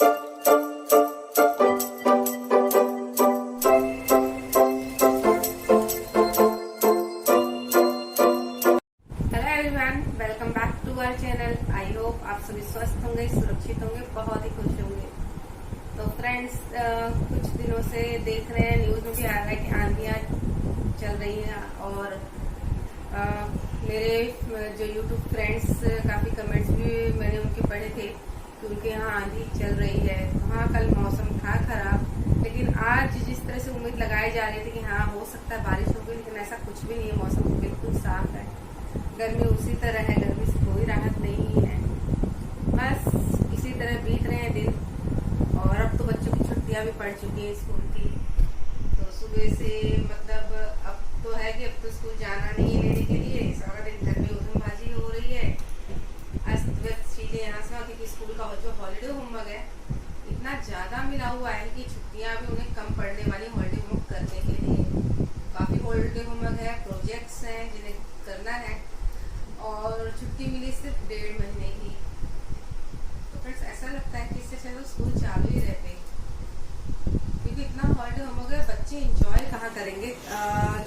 Welcome back to our channel. I hope आप सभी स्वस्थ होंगे, सुरक्षित होंगे, बहुत ही खुश होंगे। तो फ्रेंड्स, कुछ दिनों से देख रहे हैं, न्यूज में भी आ रहा है कि आंधियां चल रही हैं और मेरे जो यूट्यूब फ्रेंड्स काफी कमेंट्स भी मैंने उनके पढ़े थे कि उनके यहाँ आंधी चल रही है। हाँ, कल मौसम था खराब, लेकिन आज जिस तरह से उम्मीद लगाई जा रही थी कि हाँ हो सकता है बारिश होगी, लेकिन ऐसा कुछ भी नहीं है। मौसम बिल्कुल साफ है, गर्मी उसी तरह है, गर्मी से कोई राहत नहीं है। बस इसी तरह बीत रहे हैं दिन। और अब तो बच्चों की छुट्टियां भी पड़ चुकी हैं स्कूल की, तो सुबह से मतलब अब तो है कि अब तो स्कूल जाना नहीं है लेने के लिए। सारा दिन घर में उधमबाजी हो रही है, अस्त व्यस्त चीजें यहाँ से, क्योंकि स्कूल का जो हॉलीडे होमवर्क है इतना ज्यादा मिला हुआ है कि छुट्टियां भी उन्हें कम पड़ने वाली हॉलीडे होमवर्क करने के लिए। काफी हॉलीडे होमवर्क है, प्रोजेक्ट्स हैं जिन्हें करना है, और छुट्टी मिली सिर्फ 1.5 महीने की। तो फ्रेंड्स, ऐसा लगता है कि इससे चलो स्कूल चालू ही रहते, क्योंकि इतना हॉलीडे होमवर्क है, बच्चे एंजॉय कहाँ करेंगे,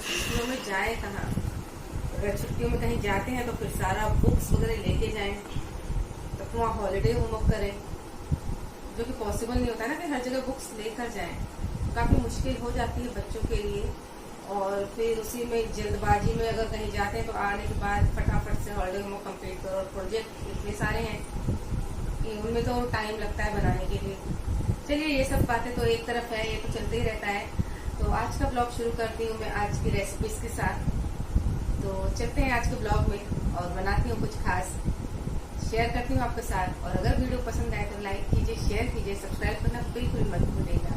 छुट्टियों में जाए कहाँ। अगर छुट्टियों में कहीं जाते हैं तो फिर सारा बुक्स वगैरह लेके जाएं, तो वहाँ हॉलीडे होमवर्क करें, जो कि पॉसिबल नहीं होता ना कि हर जगह बुक्स लेकर जाएं। काफी मुश्किल हो जाती है बच्चों के लिए। और फिर उसी में जल्दबाजी में अगर कहीं जाते हैं तो आने के बाद फटाफट से हॉलीडे होमवर्क कंप्लीट करो। और प्रोजेक्ट इतने सारे हैं कि उनमें तो टाइम लगता है बनाने के लिए। चलिए, ये सब बातें तो एक तरफ है, ये तो चलते ही रहता है। तो आज का ब्लॉग शुरू करती हूँ मैं आज की रेसिपीज के साथ। तो चलते हैं आज के ब्लॉग में और बनाती हूँ कुछ खास, शेयर करती हूँ आपके साथ। और अगर वीडियो पसंद आए तो लाइक कीजिए, शेयर कीजिए, सब्सक्राइब करना बिल्कुल मत भूलिएगा।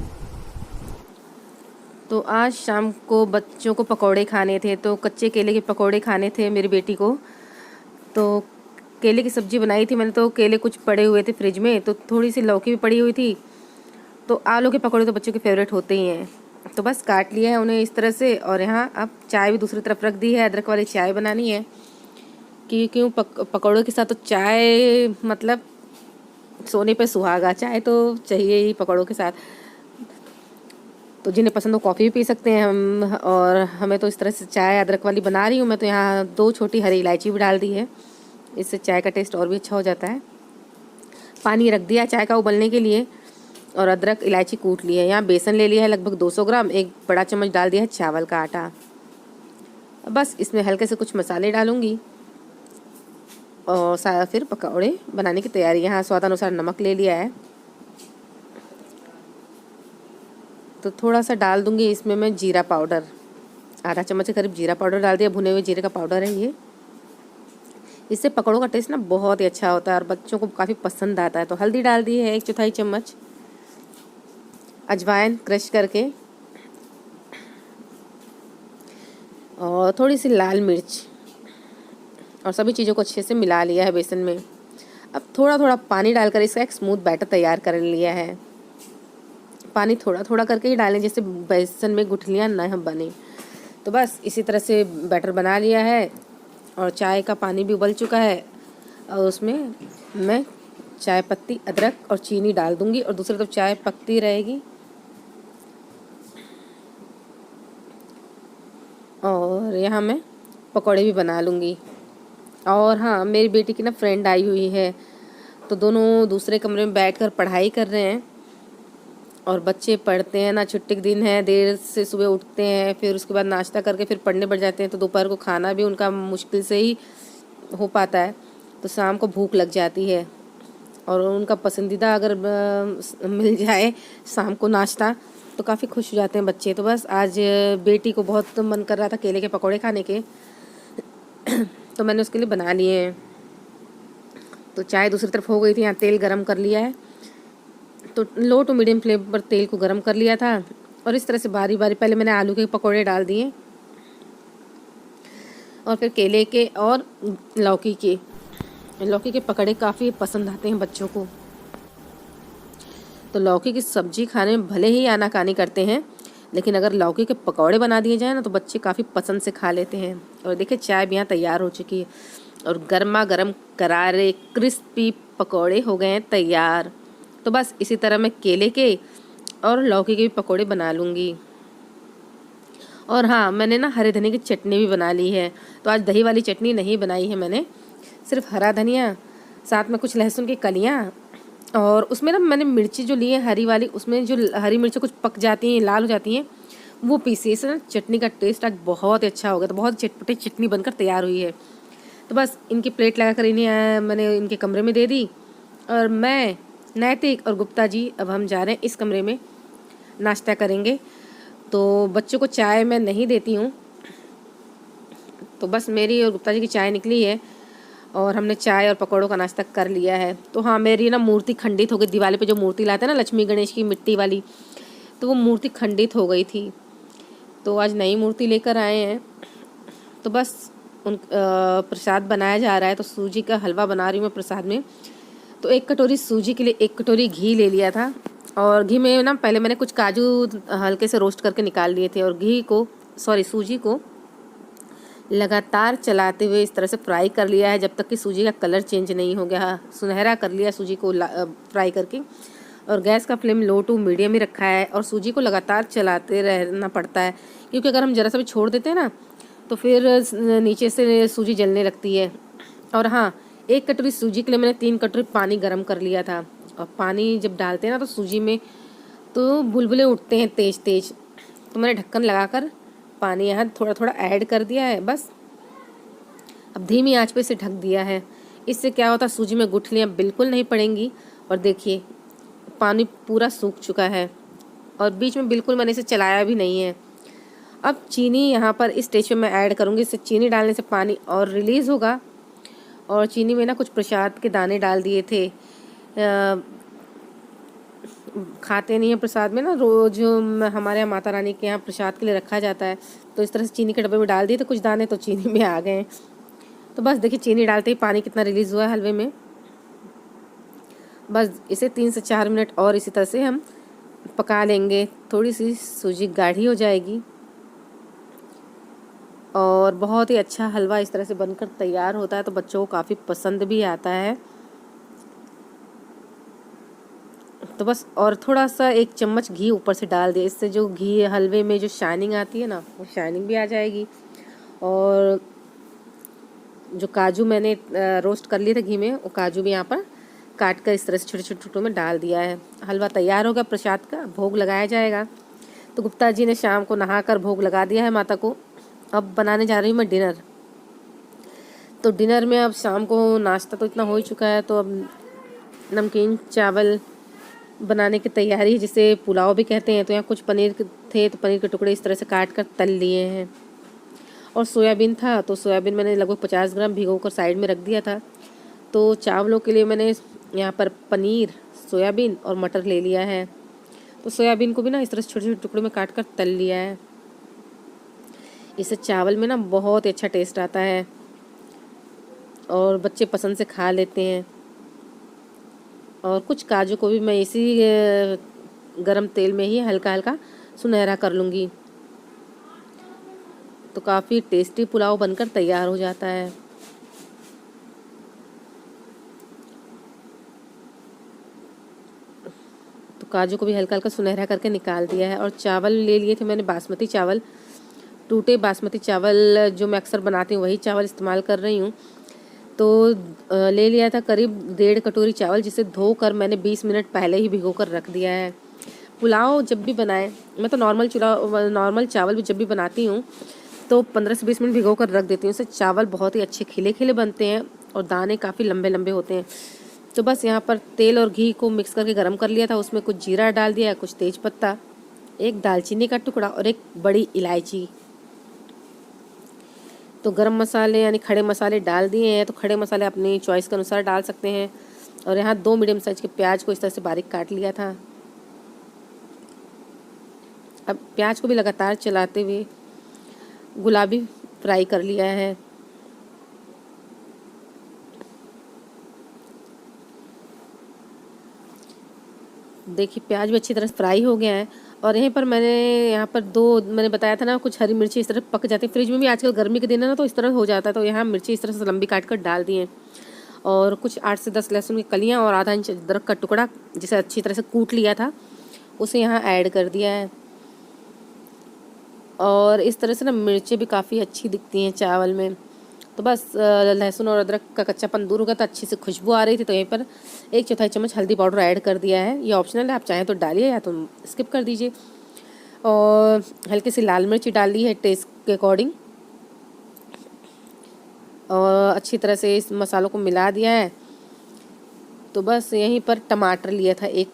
तो आज शाम को बच्चों को पकौड़े खाने थे, तो कच्चे केले के पकौड़े खाने थे मेरी बेटी को। तो केले की सब्जी बनाई थी मैंने। तो केले कुछ पड़े हुए थे फ्रिज में, तो थोड़ी सी लौकी भी पड़ी हुई थी। तो आलू के पकौड़े तो बच्चों के फेवरेट होते ही हैं, तो बस काट लिया है उन्हें इस तरह से। और यहाँ अब चाय भी दूसरी तरफ रख दी है, अदरक वाली चाय बनानी है। कि क्यों पकौड़ों के साथ तो चाय मतलब सोने पे सुहागा, चाय तो चाहिए ही पकौड़ों के साथ। तो जिन्हें पसंद हो कॉफ़ी भी पी सकते हैं हम, और हमें तो इस तरह से चाय अदरक वाली बना रही हूँ मैं। तो यहाँ 2 छोटी हरी इलायची भी डाल दी है, इससे चाय का टेस्ट और भी अच्छा हो जाता है। पानी रख दिया चाय का उबलने के लिए, और अदरक इलायची कूट ली है। यहाँ बेसन ले लिया है लगभग 200 ग्राम, 1 बड़ा चम्मच डाल दिया है चावल का आटा। बस इसमें हल्के से कुछ मसाले डालूंगी और सारा फिर पकौड़े बनाने की तैयारी। यहाँ स्वादानुसार नमक ले लिया है, तो थोड़ा सा डाल दूंगी इसमें मैं जीरा पाउडर, आधा चम्मच के करीब जीरा पाउडर डाल दिया। भुने हुए जीरे का पाउडर है ये। इससे पकौड़ों का टेस्ट ना बहुत ही अच्छा होता है और बच्चों को काफ़ी पसंद आता है। तो हल्दी डाल दी है 1/4 चम्मच, अजवाइन क्रश करके, और थोड़ी सी लाल मिर्च, और सभी चीज़ों को अच्छे से मिला लिया है बेसन में। अब थोड़ा थोड़ा पानी डालकर इसका एक स्मूथ बैटर तैयार कर लिया है। पानी थोड़ा थोड़ा करके ही डालें, जैसे बेसन में गुठलियाँ न बने। तो बस इसी तरह से बैटर बना लिया है, और चाय का पानी भी उबल चुका है। और उसमें मैं चाय पत्ती, अदरक और चीनी डाल दूंगी, और दूसरी तरफ चाय पकती रहेगी। और यहाँ मैं पकौड़े भी बना लूँगी। और हाँ, मेरी बेटी की ना फ्रेंड आई हुई है, तो दोनों दूसरे कमरे में बैठकर पढ़ाई कर रहे हैं। और बच्चे पढ़ते हैं ना, छुट्टी के दिन है, देर से सुबह उठते हैं, फिर उसके बाद नाश्ता करके फिर पढ़ने बैठ जाते हैं। तो दोपहर को खाना भी उनका मुश्किल से ही हो पाता है, तो शाम को भूख लग जाती है। और उनका पसंदीदा अगर मिल जाए शाम को नाश्ता, तो काफ़ी खुश हो जाते हैं बच्चे। तो बस आज बेटी को बहुत मन कर रहा था केले के पकौड़े खाने के, तो मैंने उसके लिए बना लिए हैं। तो चाय दूसरी तरफ हो गई थी, यहाँ तेल गरम कर लिया है। तो लो टू मीडियम फ्लेम पर तेल को गरम कर लिया था, और इस तरह से बारी बारी पहले मैंने आलू के पकौड़े डाल दिए, और फिर केले के और लौकी के पकौड़े काफ़ी पसंद आते हैं बच्चों को। तो लौकी की सब्जी खाने में भले ही आनाकानी करते हैं, लेकिन अगर लौकी के पकौड़े बना दिए जाए ना तो बच्चे काफ़ी पसंद से खा लेते हैं। और देखिए चाय भी यहाँ तैयार हो चुकी है, और गर्मा गर्म करारे क्रिस्पी पकौड़े हो गए हैं तैयार। तो बस इसी तरह मैं केले के और लौकी के भी पकोड़े बना लूँगी। और हाँ, मैंने ना हरे धनिया की चटनी भी बना ली है। तो आज दही वाली चटनी नहीं बनाई है मैंने, सिर्फ हरा धनिया, साथ में कुछ लहसुन की कलियाँ, और उसमें ना मैंने मिर्ची जो ली है हरी वाली, उसमें जो हरी मिर्ची कुछ पक जाती हैं, लाल हो जाती हैं, वो पीसी। इससे ना चटनी का टेस्ट आज बहुत अच्छा हो गया। तो बहुत चटपटी चटनी बनकर तैयार हुई है। तो बस इनकी प्लेट लगाकर इन्हें मैंने इनके कमरे में दे दी। और मैं, नैतिक और गुप्ता जी अब हम जा रहे हैं इस कमरे में, नाश्ता करेंगे। तो बच्चों को चाय मैं नहीं देती हूँ, तो बस मेरी और गुप्ता जी की चाय निकली है और हमने चाय और पकौड़ों का नाश्ता कर लिया है। तो हाँ, मेरी ना मूर्ति खंडित हो गई। दिवाली पे जो मूर्ति लाते हैं ना लक्ष्मी गणेश की मिट्टी वाली, तो वो मूर्ति खंडित हो गई थी। तो आज नई मूर्ति लेकर आए हैं। तो बस उन प्रसाद बनाया जा रहा है। तो सूजी का हलवा बना रही हूँ मैं प्रसाद में। तो 1 कटोरी सूजी के लिए 1 कटोरी घी ले लिया था। और घी में ना पहले मैंने कुछ काजू हल्के से रोस्ट करके निकाल लिए थे। और सूजी को लगातार चलाते हुए इस तरह से फ्राई कर लिया है जब तक कि सूजी का कलर चेंज नहीं हो गया। सुनहरा कर लिया सूजी को फ्राई करके। और गैस का फ्लेम लो टू मीडियम ही रखा है। और सूजी को लगातार चलाते रहना पड़ता है, क्योंकि अगर हम ज़रा सा भी छोड़ देते हैं ना तो फिर नीचे से सूजी जलने लगती है। और हाँ, 1 कटोरी सूजी के लिए मैंने 3 कटोरी पानी गर्म कर लिया था। और पानी जब डालते हैं ना तो सूजी में तो बुलबुले उठते हैं तेज तेज। तो मैंने ढक्कन लगाकर पानी यहाँ थोड़ा थोड़ा ऐड कर दिया है। बस अब धीमी आंच पे इसे ढक दिया है। इससे क्या होता है, सूजी में गुठलियाँ बिल्कुल नहीं पड़ेंगी। और देखिए पानी पूरा सूख चुका है और बीच में बिल्कुल मैंने इसे चलाया भी नहीं है। अब चीनी यहाँ पर इस स्टेज पे मैं ऐड करूँगी। इससे चीनी डालने से पानी और रिलीज़ होगा। और चीनी में ना कुछ प्रसाद के दाने डाल दिए थे। खाते नहीं है प्रसाद में ना, रोज़ हमारे यहाँ माता रानी के यहाँ प्रसाद के लिए रखा जाता है। तो इस तरह से चीनी के डब्बे में डाल दिए थे कुछ दाने, तो चीनी में आ गए। तो बस देखिए चीनी डालते ही पानी कितना रिलीज़ हुआ है हलवे में। बस इसे 3 से 4 मिनट और इसी तरह से हम पका लेंगे। थोड़ी सी सूजी गाढ़ी हो जाएगी और बहुत ही अच्छा हलवा इस तरह से बनकर तैयार होता है। तो बच्चों को काफ़ी पसंद भी आता है। तो बस और थोड़ा सा 1 चम्मच घी ऊपर से डाल दिया। इससे जो घी हलवे में जो शाइनिंग आती है ना, वो शाइनिंग भी आ जाएगी। और जो काजू मैंने रोस्ट कर लिए थे घी में, वो काजू भी यहाँ पर काट कर इस तरह से छोटे छोटे टुकड़ों में डाल दिया है। हलवा तैयार हो गया प्रसाद का, भोग लगाया जाएगा। तो गुप्ता जी ने शाम को नहाकर भोग लगा दिया है माता को। अब बनाने जा रही हूँ मैं डिनर। तो डिनर में अब शाम को नाश्ता तो इतना हो ही चुका है, तो अब नमकीन चावल बनाने की तैयारी है, जिसे पुलाव भी कहते हैं। तो यहाँ कुछ पनीर थे, तो पनीर के टुकड़े इस तरह से काट कर तल लिए हैं। और सोयाबीन था, तो सोयाबीन मैंने लगभग 50 ग्राम भिगोकर साइड में रख दिया था। तो चावलों के लिए मैंने यहाँ पर पनीर, सोयाबीन और मटर ले लिया है। तो सोयाबीन को भी ना इस तरह से छोटे छोटे टुकड़ों में काट कर तल लिया है। इससे चावल में ना बहुत ही अच्छा टेस्ट आता है और बच्चे पसंद से खा लेते हैं। और कुछ काजू को भी मैं इसी गरम तेल में ही हल्का हल्का सुनहरा कर लूँगी। तो काफ़ी टेस्टी पुलाव बनकर तैयार हो जाता है। तो काजू को भी हल्का हल्का सुनहरा करके निकाल दिया है। और चावल ले लिए थे मैंने बासमती चावल, टूटे बासमती चावल जो मैं अक्सर बनाती हूँ वही चावल इस्तेमाल कर रही हूँ। तो ले लिया था करीब 1.5 कटोरी चावल, जिसे धोकर मैंने 20 मिनट पहले ही भिगो कर रख दिया है। पुलाव जब भी बनाएं, मैं तो नॉर्मल चावल भी जब भी बनाती हूँ तो 15 से 20 मिनट भिगो कर रख देती हूँ। इससे चावल बहुत ही अच्छे खिले खिले बनते हैं और दाने काफ़ी लंबे लंबे होते हैं। तो बस यहाँ पर तेल और घी को मिक्स करके गरम कर लिया था। उसमें कुछ जीरा डाल दिया, कुछ तेज़पत्ता, 1 दालचीनी का टुकड़ा और 1 बड़ी इलायची। तो गरम मसाले यानी खड़े मसाले डाल दिए हैं। तो खड़े मसाले अपनी चॉइस के अनुसार डाल सकते हैं। और यहाँ 2 मीडियम साइज के प्याज को इस तरह से बारीक काट लिया था। अब प्याज को भी लगातार चलाते हुए गुलाबी फ्राई कर लिया है। देखिए प्याज भी अच्छी तरह से फ्राई हो गया है। और यहीं पर यहाँ पर 2 मैंने बताया था ना, कुछ हरी मिर्ची इस तरह पक जाती है। फ्रिज में भी आजकल गर्मी के दिन है ना, तो इस तरह हो जाता है। तो यहाँ मिर्ची इस तरह से लंबी काट कर डाल दी हैं। और कुछ 8 से 10 लहसुन की कलियाँ और आधा इंच अदरक का टुकड़ा जिसे अच्छी तरह से कूट लिया था उसे यहाँ ऐड कर दिया है। और इस तरह से ना मिर्चें भी काफ़ी अच्छी दिखती हैं चावल में। तो बस लहसुन और अदरक का कच्चापन दूर हो गया, तो अच्छी से खुशबू आ रही थी। तो यहीं पर 1/4 चम्मच हल्दी पाउडर ऐड कर दिया है। ये ऑप्शनल है, आप चाहें तो डालिए या तो स्किप कर दीजिए। और हल्की सी लाल मिर्ची डाल दी है टेस्ट के अकॉर्डिंग। और अच्छी तरह से इस मसालों को मिला दिया है। तो बस यहीं पर टमाटर लिया था, एक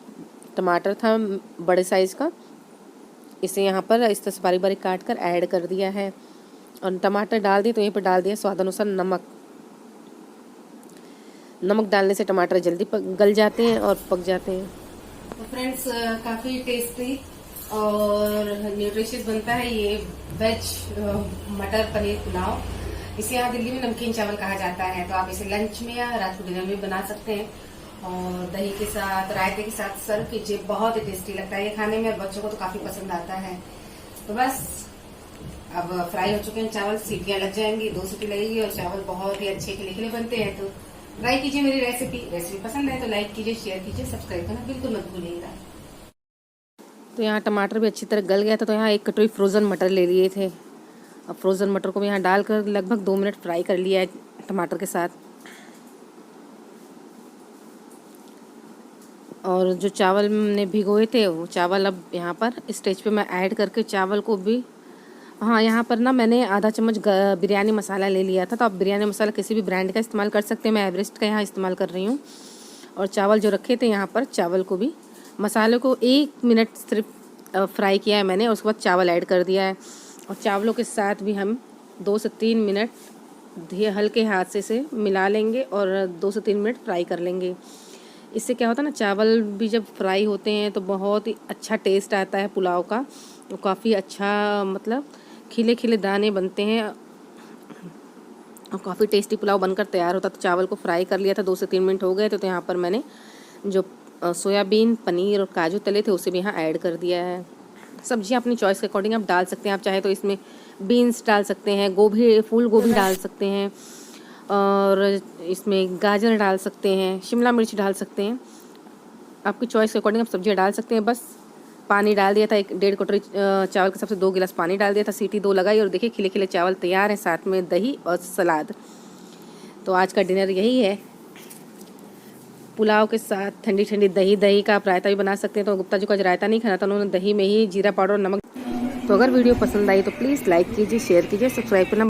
टमाटर था बड़े साइज़ का, इसे यहाँ पर इस तरह से बारीक बारीक काट कर ऐड कर दिया है। और टमाटर डाल दिए तो यहीं पर डाल दिया स्वाद अनुसार नमक। नमक डालने से टमाटर जल्दी गल जाते हैं और पक जाते हैं। तो फ्रेंड्स काफ़ी टेस्टी और न्यूट्रिशियस बनता है ये वेज मटर पनीर पुलाव। इसे यहाँ दिल्ली में नमकीन चावल कहा जाता है। तो आप इसे लंच में या रात को डिनर में बना सकते हैं और दही के साथ रायते के साथ सर्व कीजिए। बहुत ही टेस्टी लगता है ये खाने में और बच्चों को तो काफी पसंद आता है। तो बस अब फ्राई हो चुके हैं चावल, सीटियां लग जाएंगी, 2 सीटी लगेगी और चावल बहुत ही अच्छे खिले खिले बनते हैं। तो ट्राई कीजिए मेरी रेसिपी पसंद है तो लाइक कीजिए, शेयर कीजिए, सब्सक्राइब करना बिल्कुल मत भूलिएगा। तो यहाँ टमाटर भी अच्छी तरह गल गया था। तो यहाँ 1 कटोरी फ्रोज़न मटर ले लिए थे। अब फ्रोज़न मटर को भी यहाँ डालकर लगभग 2 मिनट फ्राई कर लिया है टमाटर के साथ। और जो चावल हमने भिगोए थे वो चावल अब यहाँ पर स्टेज पे मैं ऐड करके चावल को भी, हाँ यहाँ पर ना मैंने आधा चम्मच बिरयानी मसाला ले लिया था। तो आप बिरयानी मसाला किसी भी ब्रांड का इस्तेमाल कर सकते हैं, मैं एवरेस्ट का यहाँ इस्तेमाल कर रही हूँ। और चावल जो रखे थे यहाँ पर चावल को भी मसाले को 1 मिनट सिर्फ फ्राई किया है मैंने और उसके बाद चावल ऐड कर दिया है। और चावलों के साथ भी हम 2 से 3 मिनट हल्के हाथ से इसे मिला लेंगे और 2 से 3 मिनट फ्राई कर लेंगे। इससे क्या होता है ना, चावल भी जब फ्राई होते हैं तो बहुत ही अच्छा टेस्ट आता है पुलाव का। तो काफ़ी अच्छा मतलब खिले खिले दाने बनते हैं और काफ़ी टेस्टी पुलाव बनकर तैयार होता। तो चावल को फ्राई कर लिया था, 2 से 3 मिनट हो गए थे। तो यहाँ पर मैंने जो सोयाबीन, पनीर और काजू तले थे उसे भी यहाँ ऐड कर दिया है। सब्जियाँ अपनी चॉइस के अकॉर्डिंग आप डाल सकते हैं। आप चाहे तो इसमें बीन्स डाल सकते हैं, गोभी, फूल गोभी डाल सकते हैं और इसमें गाजर डाल सकते हैं, शिमला मिर्च डाल सकते हैं। आपकी चॉइस के अकॉर्डिंग आप सब्जियाँ डाल सकते हैं। बस पानी डाल दिया था, 1.5 कटोरी चावल के सबसे 2 गिलास पानी डाल दिया था, सीटी 2 लगाई और देखिए खिले खिले चावल तैयार हैं, साथ में दही और सलाद। तो आज का डिनर यही है। पुलाव के साथ ठंडी ठंडी दही का आप रायता भी बना सकते हैं। तो गुप्ता जी को आज रायता नहीं खाना था, उन्होंने दही में ही जीरा पाउडर और नमक। तो अगर वीडियो पसंद आई तो प्लीज़ लाइक कीजिए, शेयर कीजिए, सब्सक्राइब करना